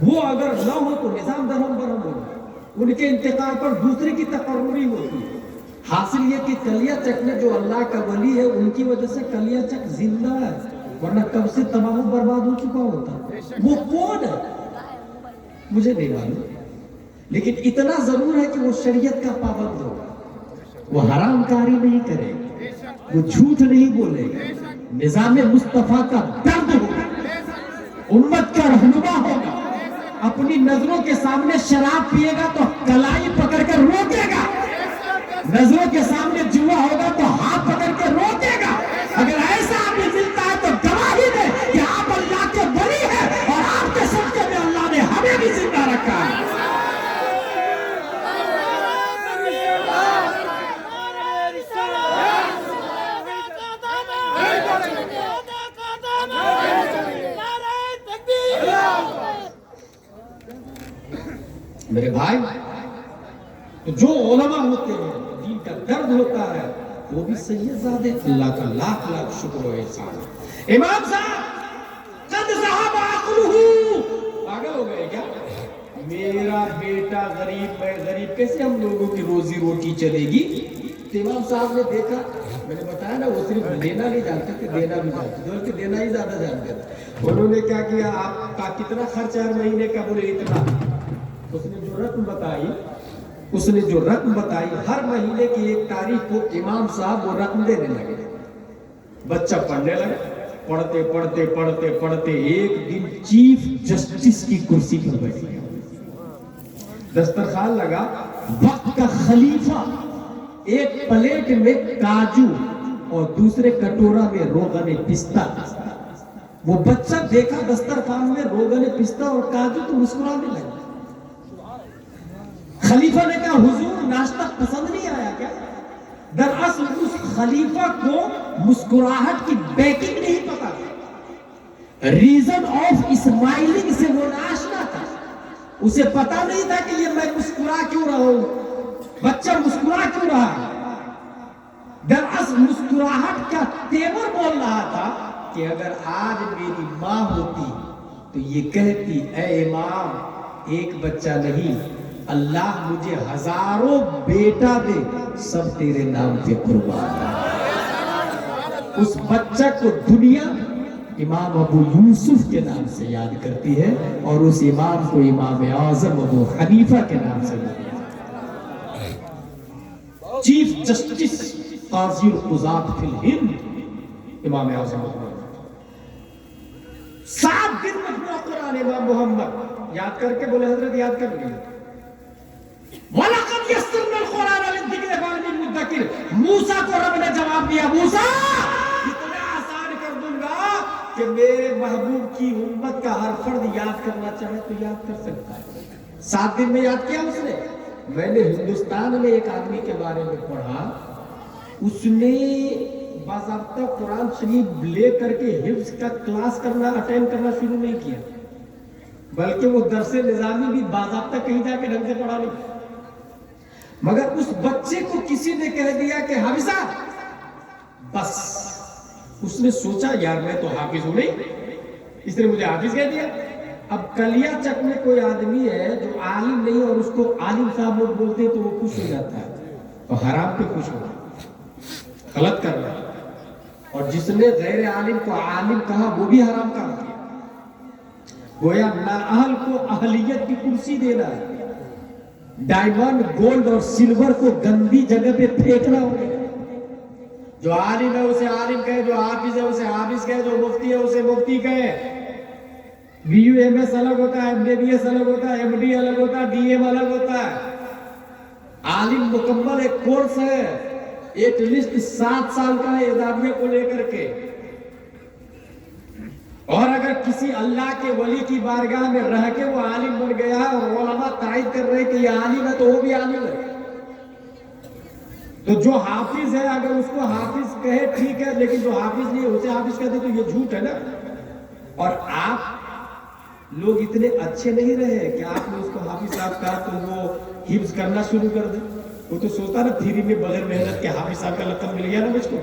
S1: وہ اگر نہ ہو تو نظام درہم برہم ہوگا، ان کے انتقال پر دوسرے کی تقرری ہوتی ہے۔ حاصل یہ کہ کلیا چک میں جو اللہ کا ولی ہے، ان کی وجہ سے کلیا چک زندہ ہے، ورنہ کب سے تمام برباد ہو چکا ہوتا۔ وہ کون ہے مجھے نہیں معلوم، لیکن اتنا ضرور ہے کہ وہ شریعت کا پابند ہوگا، وہ حرام کاری نہیں کرے گا، وہ جھوٹ نہیں بولے گا، نظام مصطفیٰ کا درد ہوگا، امت کا رہنما ہوگا، اپنی نظروں کے سامنے شراب پیے گا تو کلائی پکڑ کر روکے گا، نظروں کے سامنے جوا ہوگا تو ہاتھ پکڑ کے روکے گا۔ اگر ایسا آدمی ملتا ہے تو گواہی دے کہ آپ اللہ کے ولی ہیں، اور آپ کے صدقے میں اللہ نے ہمیں میرے بھائی تو جو علماء ہوتے ہیں دین کا درد ہوتا ہے وہ بھی سید زادے، اللہ کا لاکھ لاکھ شکر و احسان. امام صاحب قد ذهب عقله، پاگل ہو گئے کیا؟ میرا بیٹا غریب، میں غریب، کیسے ہم لوگوں کی روزی روٹی چلے گی؟ تو امام صاحب نے دیکھا، میں نے بتایا نا وہ صرف لینا نہیں جانتے تھے، دینا بھی جانتے تھے، بلکہ دینا ہی زیادہ جانتے تھے. انہوں نے کیا کیا، آپ کا کتنا خرچہ ہے مہینے کا؟ بولے اتنا. اس نے جو رقم بتائی ہر مہینے کی 1 تاریخ کو امام صاحب وہ رقم دینے لگے. بچہ پڑھنے لگے، پڑھتے پڑھتے پڑھتے پڑھتے ایک دن چیف جسٹس کی کرسی پر بیٹھ گیا. دسترخوان لگا، وقت کا خلیفہ ایک پلیٹ میں کاجو اور دوسرے کٹورا میں روغن پستہ. وہ بچہ دیکھا دسترخوان میں روغن پستہ اور کاجو تو مسکرانے لگا. خلیفہ نے کہا حضور ناشتہ پسند نہیں آیا کیا؟ دراصل اس خلیفہ کو مسکراہٹ کی بیکنگ نہیں پتا تھا، ریزن آف اسمائلنگ سے وہ ناشنا تھا. اسے پتا نہیں تھا کہ یہ میں مسکرا کیوں رہا ہوں، بچہ مسکرا کیوں رہا ہے. دراصل مسکراہٹ کا تیور بول رہا تھا کہ اگر آج میری ماں ہوتی تو یہ کہتی اے امام ایک بچہ نہیں، اللہ مجھے ہزاروں بیٹا دے، سب تیرے نام پہ قربان. اس بچہ کو دنیا امام ابو یوسف کے نام سے یاد کرتی ہے اور اس امام کو امام اعظم ابو حنیفہ کے نام سے یاد کرتی ہے. چیف جسٹس قاضی القضات فی الہند امام اعظم ابو حنیفہ. 7 دن مجموعہ قرآن امام محمد یاد کر کے بولے حضرت یاد کر لیں. وَلَقَدْ يَسَّرْنَا الْقُرْآنَ لِلذِّكْرِ فَهَلْ مِن مُدَّكِرٍ. موسیٰ کو رب نے جواب دیا، موسیٰ اتنا آسان کر دوں گا کہ میرے محبوب کی امت کا ہر فرد یاد کرنا چاہے تو یاد کر سکتا ہے. 7 دن میں یاد کیا اس نے. میں نے ہندوستان میں ایک آدمی کے بارے میں پڑھا، اس نے باضابطہ قرآن شریف لے کر کے حفظ کا کلاس کرنا اٹینڈ کرنا شروع نہیں کیا، بلکہ وہ درس نظامی بھی باضابطہ کہیں جا کے ڈھنگ سے پڑھا نہیں. مگر اس بچے کو کسی نے کہہ دیا کہ حافظ صاحب بس. اس نے سوچا یار میں تو حافظ ہوں نہیں، اس نے مجھے حافظ کہہ دیا. اب کلیا چک میں کوئی آدمی ہے جو عالم نہیں اور اس کو عالم صاحب لوگ بولتے ہیں تو وہ خوش ہو جاتا ہے، تو حرام پہ خوش ہو رہا ہے، غلط کر رہا ہے. اور جس نے غیر عالم کو عالم کہا وہ بھی حرام کام کیا. گویا نااہل کو اہلیت کی کرسی دینا ہے، ڈائمنڈ گولڈ اور سلور کو گندی جگہ پہ پھینکنا ہوگا. جو عالم ہے اسے عالم کہے، جو حافظ ہے اسے حافظ کہے، جو مفتی ہے اسے مفتی کہے. بی یو ایم ایس الگ ہوتا ہے، ایم بی بی ایس الگ ہوتا ہے، ایم ڈی الگ ہوتا ہے، ڈی ایم الگ ہوتا ہے. عالم مکمل ایک کورس ہے، ایک لسٹ 7 سال کا ہے اعدادیہ کو لے کر کے. اور اگر کسی اللہ کے ولی کی بارگاہ میں رہ کے وہ عالم بن گیا ہے اور علماء تائید کر رہے کہ یہ عالم ہے تو وہ بھی عالم ہے. تو جو حافظ ہے اگر اس کو حافظ کہے ٹھیک ہے، لیکن جو حافظ نہیں اسے حافظ کہتے تو یہ جھوٹ ہے نا. اور آپ لوگ اتنے اچھے نہیں رہے کہ آپ نے اس کو حافظ صاحب کہا تو وہ حفظ کرنا شروع کر دے. وہ تو سوچتا نا تھیری میں بغیر محنت کے حافظ صاحب کا لقب مل گیا نا مجھ کو.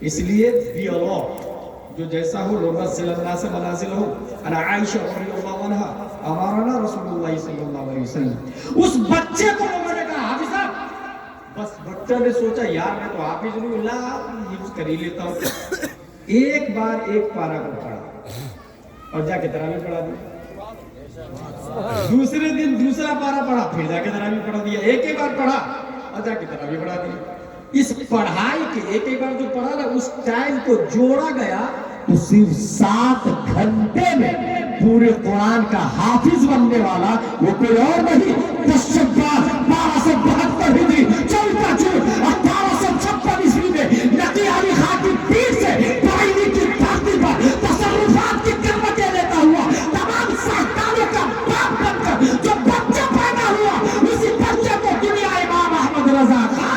S1: اس لیے بی اللہ جو جیسا ہو لوگ صلی اللہ سے منازل ہو. انا عائشہ رضی اللہ عنہا امرنا رسول اللہ صلی اللہ علیہ وسلم. اس بچے کو لوگوں نے کہا حافظ صاحب. بس بچہ نے سوچا یار میں تو حافظ نہیں، اللہ حفظ کر ہی لیتا ہوں. ایک بار ایک پارہ کو پڑھا اور جا کے تراویح پڑھا دیا. دوسرے دن دوسرا پارہ پڑھا، پھر جا کے تراویح پڑھا دیا. ایک بار پڑھا اور جا کے تراویح پڑھا دیا. اس پڑھائی کے ایک بار جو پڑھا نا اس ٹائم کو جوڑا گیا تو صرف 7 گھنٹے میں پورے قرآن کا حافظ بننے والا وہ کوئی اور نہیں، 1272 ہجری 1856 عیسوی میں نقی علی خان کی پیٹھ سے پائنی کی دھرتی پر تصرفات کی قیمتیں لیتا ہوا تمام سائنسدانوں کا باپ بن کر جو بچہ پیدا ہوا اسی بچے کو دنیا امام احمد رضا خان.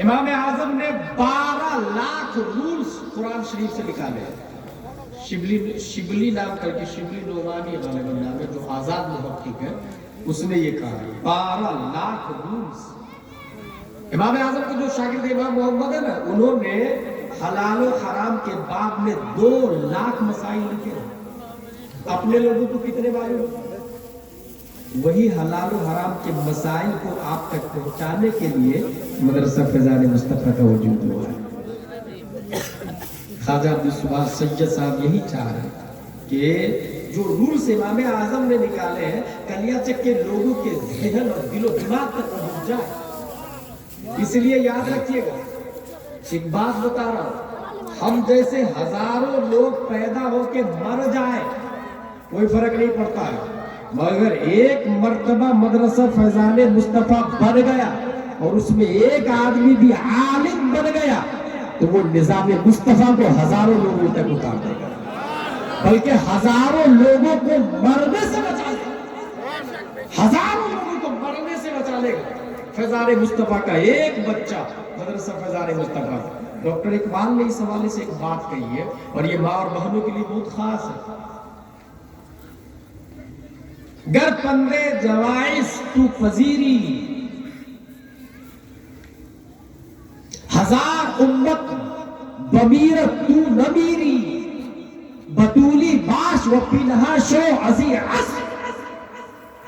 S1: امام اعظم نے 12 لاکھ رولز قرآن شریف سے نکالے. شبلی نام کر کے، شبلی نعمانی غالباً نام ہے، جو آزاد محقق ہے، اس نے یہ کہا ہے 12 لاکھ رولز. امام اعظم کے جو شاگرد امام محمد ہے نا، انہوں نے حلال و حرام کے باب میں 2 لاکھ مسائل لکھے. اپنے لوگوں کو کتنے معلوم؟ وہی حلال و حرام کے مسائل کو آپ تک پہنچانے کے لیے مدرسہ فیضان مصطفیٰ کا وجود ہوا ہے. خواجہ عبدالصبح سید صاحب یہی چاہ رہے ہیں کہ جو رولز امام اعظم نے نکالے ہیں کلیاچک کے لوگوں کے ذہن اور دل و دماغ تک پہنچ جائے. اس لیے یاد رکھیے گا، ایک بات بتا رہا ہوں، ہم جیسے ہزاروں لوگ پیدا ہو کے مر جائیں کوئی فرق نہیں پڑتا ہے، مگر ایک مرتبہ مدرسہ فیضان مصطفیٰ بن گیا اور اس میں ایک آدمی بھی عالم بن گیا تو وہ نظام مصطفیٰ کو ہزاروں لوگوں تک اتار دے گا، بلکہ ہزاروں لوگوں کو مرنے سے بچا لے گا، ہزاروں لوگوں کو مرنے سے بچا لے گا. فیضان مصطفیٰ کا ایک بچہ مدرسہ فیضان مصطفیٰ. ڈاکٹر اقبال نے اس حوالے سے ایک بات کہی ہے اور یہ ماں اور بہنوں کے لیے بہت خاص ہے. گر پندے جوائز تو پذیری، ہزار امت بمیرت تو نمیری، بطولی باش و پینہا شو عزی عصر،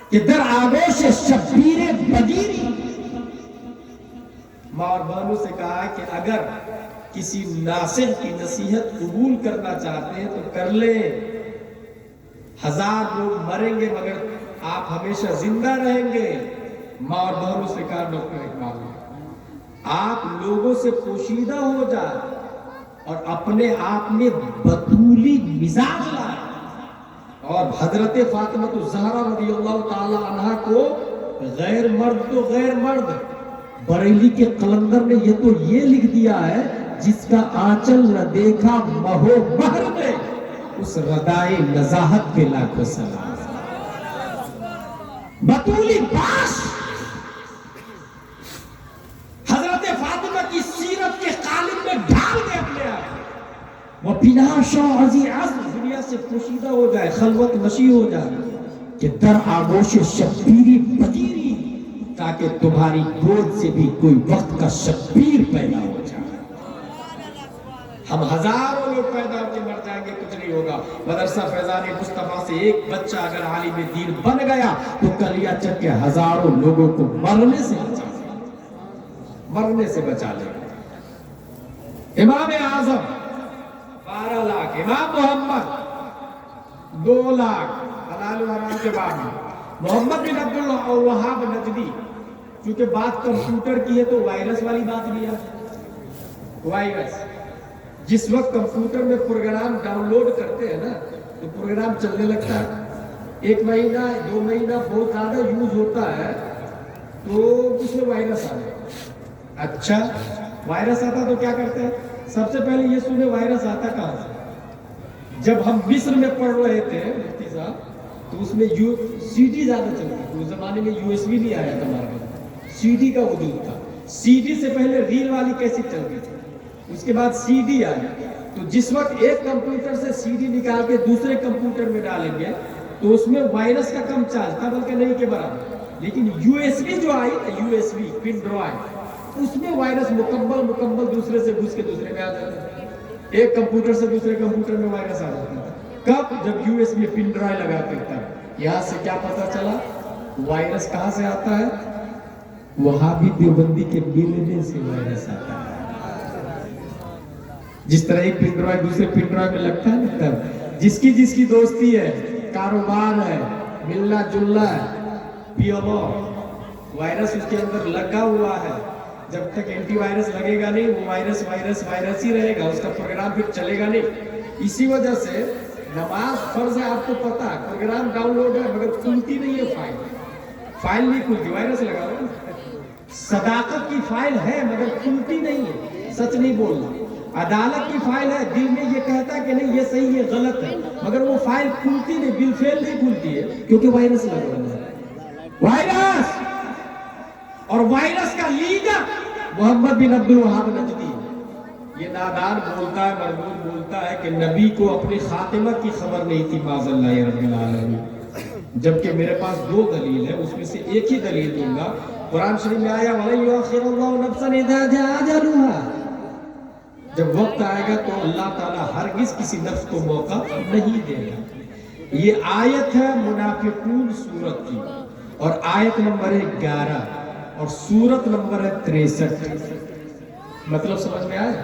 S1: کہ در آغوش شبیر بگیری. ماں اور بہنوں سے کہا کہ اگر کسی ناصح کی نصیحت قبول کرنا چاہتے ہیں تو کر لیں، 1000 لوگ مریں گے مگر آپ ہمیشہ زندہ رہیں گے. ماں اور بہنوں سے کہا ڈاکٹر اقبال نے، آپ لوگوں سے پوشیدہ ہو جائے اور اپنے آپ میں بطولی مزاج لائے. اور حضرت فاطمہ الزہرا رضی اللہ تعالی عنہ کو غیر مرد تو غیر مرد، بریلی کے قلندر نے یہ تو یہ لکھ دیا ہے، جس کا آنچل نہ دیکھا مہو بہر میں، اس ردائے نزاہت پہ لاکھوں سلام. بطولی باش حضرت فاطمہ کی سیرت کے قالب میں ڈھال دے اپنے آپ. وہ پناہ شو عزی عزم، دنیا سے پوشیدہ ہو جائے، خلوت نشی ہو جائے، کہ در آغوش شبیری بگیری، تاکہ تمہاری گود سے بھی کوئی وقت کا شبیر پیدا ہو جائے. ہم ہزاروں لوگ پیدا ہو کے مر جائیں گے، کچھ نہیں ہوگا. مدرسہ فیضان مصطفیٰ سے ایک بچہ اگر عالم دین بن گیا تو کلیاچک کے ہزاروں لوگوں کو مرنے سے بچا لے گا. امام اعظم 12 لاکھ، امام محمد 2 لاکھ حلال و حرام کے بعد میں. محمد بن عبد الوہاب نجدی، کیونکہ بات کمپیوٹر کی ہے تو وائرس والی بات بھی ہے. وائرس جس وقت کمپیوٹر میں پروگرام ڈاؤن لوڈ کرتے ہیں نا تو پروگرام چلنے لگتا ہے، 1 مہینہ 2 مہینہ بہت زیادہ یوز ہوتا ہے تو اس میں وائرس آ جائے. اچھا وائرس آتا تو کیا کرتے ہیں؟ سب سے پہلے یہ سنے وائرس آتا کہاں سے؟ جب ہم مصر میں پڑھ رہے تھے مفتی صاحب تو اس میں سی ڈی زیادہ چلتی تھی. اس زمانے میں یو ایس بی نہیں آیا تھا ہمارے پاس، سی ڈی کا وجود تھا. سی ڈی سے پہلے ریل والی کیسٹ چلتی تھی، اس کے بعد سی ڈی آئی. تو جس وقت ایک کمپیوٹر سے سی ڈی نکال کے دوسرے کمپیوٹر میں ڈالیں گے تو اس میں وائرس کا کم چارج تھا، بلکہ نہیں کے برابر. لیکن یو ایس بی جو آئی، U S B pen drive, اس میں وائرس مکمل دوسرے سے گھس کے دوسرے میں آ جاتا ہے. ایک کمپیوٹر سے دوسرے کمپیوٹر میں وائرس آ جاتا ہے. کب؟ جب U S B pen drive لگا کرتا ہے. یہاں سے کیا پتا چلا وائرس کہاں سے آتا ہے؟ وہابی دیوبندی کے ملنے سے وائرس آتا ہے. جس طرح ایک پن ڈرائیو دوسرے پن ڈرائیو میں لگتا ہے نا، تب جس کی دوستی ہے، کاروبار ہے، ملنا جلنا ہے، وائرس اس کے اندر لگا ہوا ہے. جب تک اینٹی وائرس لگے گا نہیں وہ وائرس ہی رہے گا، اس کا پروگرام پھر چلے گا نہیں. اسی وجہ سے نماز فرض ہے، آپ کو پتا ہے، پروگرام ڈاؤن لوڈ ہے مگر کھلتی نہیں ہے. فائل نہیں کھلتی، وائرس لگا ہوا. صداقت کی فائل ہے مگر کھلتی نہیں ہے، سچ نہیں بولنا. عدالت کی فائل ہے، دل میں یہ کہتا ہے کہ نہیں یہ صحیح یہ غلط ہے، مگر وہ فائل کھلتی نہیں، بالفعل نہیں کھلتی ہے، کیونکہ وائرس لگا ہوا ہے۔ وائرس، اور وائرس کا لیڈر محمد بن عبد الوہاب نجدی، یہ نادان بولتا ہے، مردود بولتا ہے کہ نبی کو اپنی خاتمہ کی خبر نہیں تھی، معاذ اللہ یا رب العالمین، جبکہ میرے پاس دو دلیل ہے، اس میں سے ایک ہی دلیل دوں گا۔ قرآن شریف میں آیا وَلَن يُؤَخِّرَ اللَّهُ نَفْسًا إِذَا جَاءَ أَجَلُهَا، جب وقت آئے گا تو اللہ تعالیٰ ہرگز کسی نفس کو موقع نہیں دے گا۔ یہ آیت ہے منافقون سورت کی، اور آیت نمبر ہے 11 اور سورت نمبر ہے 63۔ مطلب سمجھ میں آیا؟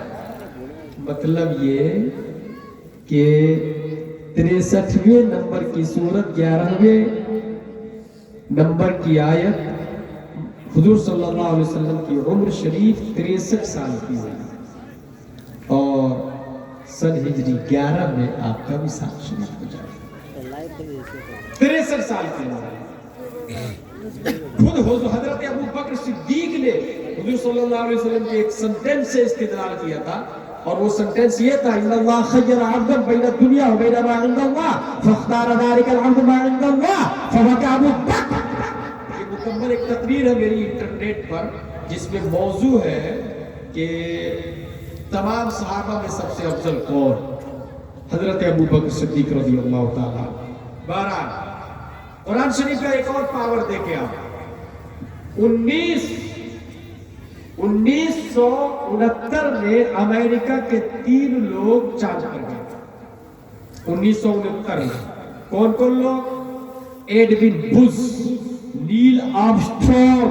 S1: مطلب یہ کہ 63ویں نمبر کی سورت 11ویں نمبر کی آیت حضور صلی اللہ علیہ وسلم کی عمر شریف 63 سال کی ہوئی، اور سن ہجری 11 میں آپ کا وصال شریف ہو جائے، 63 سال کی خود حضرت ابو بکر صدیق نے حضور صلی اللہ علیہ وسلم کے ایک سنٹنس سے استدلال کیا تھا، اور وہ سنٹنس یہ تھا ان اللہ خیر عبدا بین الدنیا و بین ما عند اللہ فاختار ذلك العبد ما عند اللہ فبكى ابو بکر۔ یہ مکمل ایک تقریر ہے میری انٹرنیٹ پر، جس میں موضوع ہے کہ تمام صحابہ میں سب سے افضل کون؟ حضرت ابو بکر صدیق رضی اللہ تعالیٰ۔ بہرحال قرآن شریف کا ایک اور پاور دیکھیں آپ، 1969 میں امریکہ کے 3 لوگ چاند پر گئے۔ 1969 میں کون کون لوگ؟ ایڈوین بش، نیل آرمسٹرانگ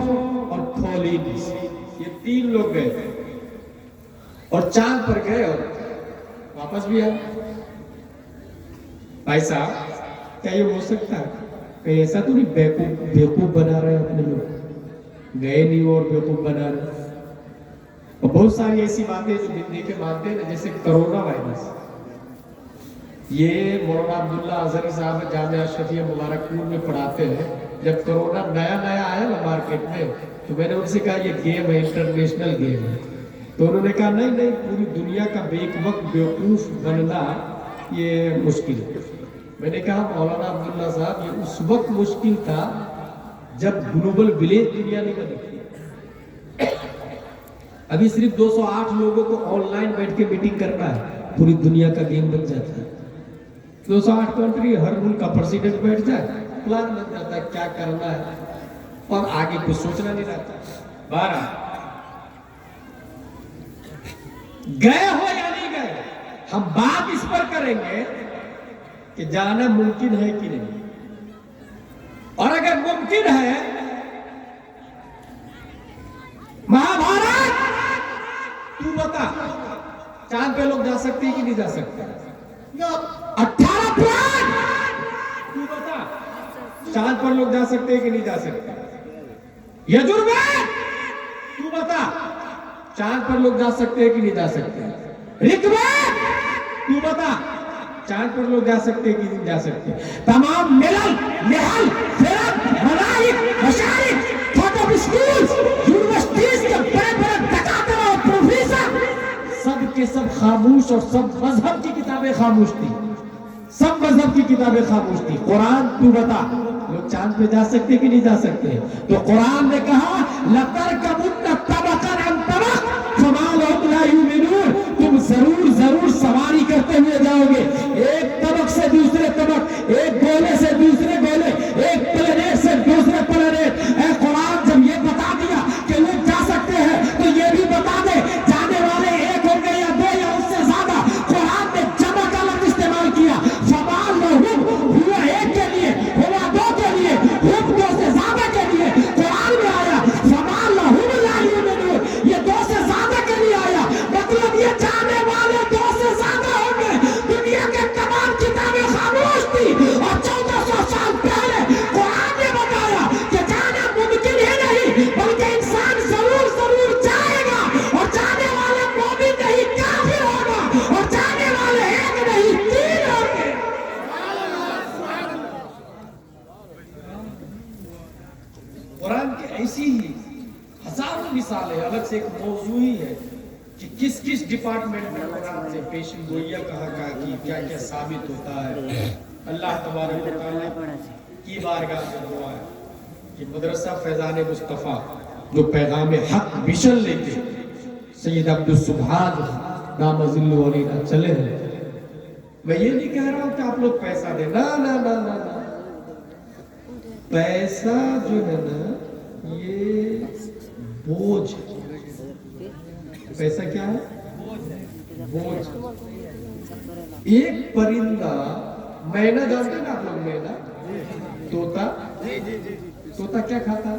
S1: اور کولنز، یہ 3 لوگ گئے تھے اور چاند پر گئے اور واپس بھی آئے۔ بھائی صاحب کیا یہ ہو سکتا ہے؟ کہیں ایسا تو نہیں بیوقوف بنا رہے اپنے لوگ، گئے نہیں اور بیوقوف بنا رہے؟ اور بہت ساری ایسی باتیں جو دیکھے مانتے ہیں، جیسے کرونا وائرس۔ یہ مولانا عبداللہ اظہری صاحب جامعہ اشرفیہ مبارک پور میں پڑھاتے ہیں۔ جب کرونا نیا آیا نا مارکیٹ میں، تو میں نے ان سے کہا یہ گیم ہے، انٹرنیشنل گیم ہے، تو انہوں نے کہا نہیں پوری دنیا کا ایک وقت بیوقوف بننا یہ مشکل ہے۔ میں نے کہا مولانا عبداللہ صاحب یہ اس وقت مشکل تھا جب گلوبل ولیج دنیا نہیں بنی تھی، ابھی صرف 208 لوگوں کو آن لائن بیٹھ کے میٹنگ کرنا ہے، پوری دنیا کا گیم بن جاتا ہے۔ 208 کنٹری، ہر ملک کا پریزیڈنٹ بیٹھ جائے، پلان بن جاتا ہے کیا کرنا ہے، اور آگے کچھ سوچنا نہیں رہتا۔ 12 گئے ہو یا نہیں گئے، ہم بات اس پر کریں گے کہ جانا ممکن ہے کہ نہیں، اور اگر ممکن ہے مہابھارت تو بتا چاند پہ لوگ جا سکتے ہیں کہ نہیں جا سکتے؟ 18 پلان تو بتا چاند پر لوگ جا سکتے ہیں کہ نہیں جا سکتے؟ یجربید تو بتا چاند پر لوگ جا سکتے ہیں کہ نہیں جا سکتے؟ رکبید تو بتا چاند پر لوگ جا سکتے ہیں کہ نہیں جا سکتے؟ تمام ملل، نحل، فرق، مذاہب، مشارق، ٹاپ اسکولز، یونیورسٹیز کے بڑے بڑے دکاترہ اور پروفیسر سب کے سب خاموش، اور سب مذہب کی کتابیں خاموش تھی، سب مذہب کی کتابیں خاموش تھی۔ قرآن تو بتا لوگ چاند پہ جا سکتے کہ نہیں جا سکتے؟ تو قرآن نے کہا لَتَرْكَبُنَّ طَبَقًا عَنْ طَبَقٍ فَمَا لَهُمْ لَا يُؤْمِنُونَ، تم ضرور سواری کرتے ہوئے جاؤ گے، ایک طبق سے دوسرے طبق، ایک گولے سے دوسرے گولے، ایک پلانیٹ سے دوسرے پلانیٹ۔ اے قرآن جب یہ بتا دیا کہ لوگ جا سکتے ہیں تو یہ بھی بتا دے جانے والے ایک ہوں گے یا 2 یا اس سے زیادہ۔ قرآن نے جمع کا لفظ استعمال کیا، فَمَا لَهُمْ، ہوا ایک کے لیے، ہوا 2 کے لیے، ہم 2 سے زیادہ کے لیے۔ قرآن میں آیا فَمَا لَهُمْ لَا يُؤْمِنُونَ، یہ 2 سے زیادہ کے لیے آیا، مطلب یہ جانے والے 2 سے زیادہ ہوں گے۔ دنیا کے تمام کتابیں خاموش تھی، اور 1400 سال پہلے قرآن نے بتایا کہ جانا ممکن ہی نہیں، بلکہ انسان ضرور جائے گا، اور جانے والے مومن نہیں کافر ہوگا، اور جانے والے ایک نہیں 3 ہوں گے۔ قرآن کی ایسی ہی ہزاروں مثالیں، الگ سے ایک موضوع ہی ہے کہ کس کس ڈپارٹمنٹ میں قرآن سے پیشن گوئیہ کہا کہ کیا کیا ثابت ہوتا ہے. اللہ تبارک و تعالیٰ کی بارگاہ میں دعا ہے کہ مدرسہ فیضان مصطفیٰ جو پیغام حق مشن لے کے سید عبدالسبحان نام ذل علینا چلے ہیں. میں یہ نہیں کہہ رہا ہوں کہ آپ لوگ پیسہ دیں، نا نا نا نا نا. پیسہ جو ہے نا یہ بوجھ ہے. پیسہ کیا ہے؟ بوجھ. ایک پرندہ مینا جانتے ہیں نا آپ لوگ؟ مینا طوطا، طوطا کیا کھاتا ہے؟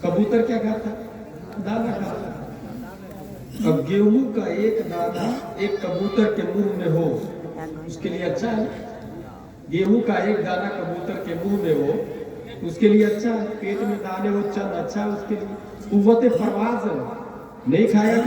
S1: کبوتر کیا کھاتا ہے؟ دانا کھاتا ہے. اب گیہوں کا ایک دانا ایک کبوتر کے منہ میں ہو اس کے لیے اچھا ہے. گیہوں کا ایک دانا کبوتر کے منہ میں ہو اس کے لیے اچھا ہے. پیٹ میں دانے ہو چند اچھا ہے اس کے لیے. قوت پرواز ہے، نہیں کھایا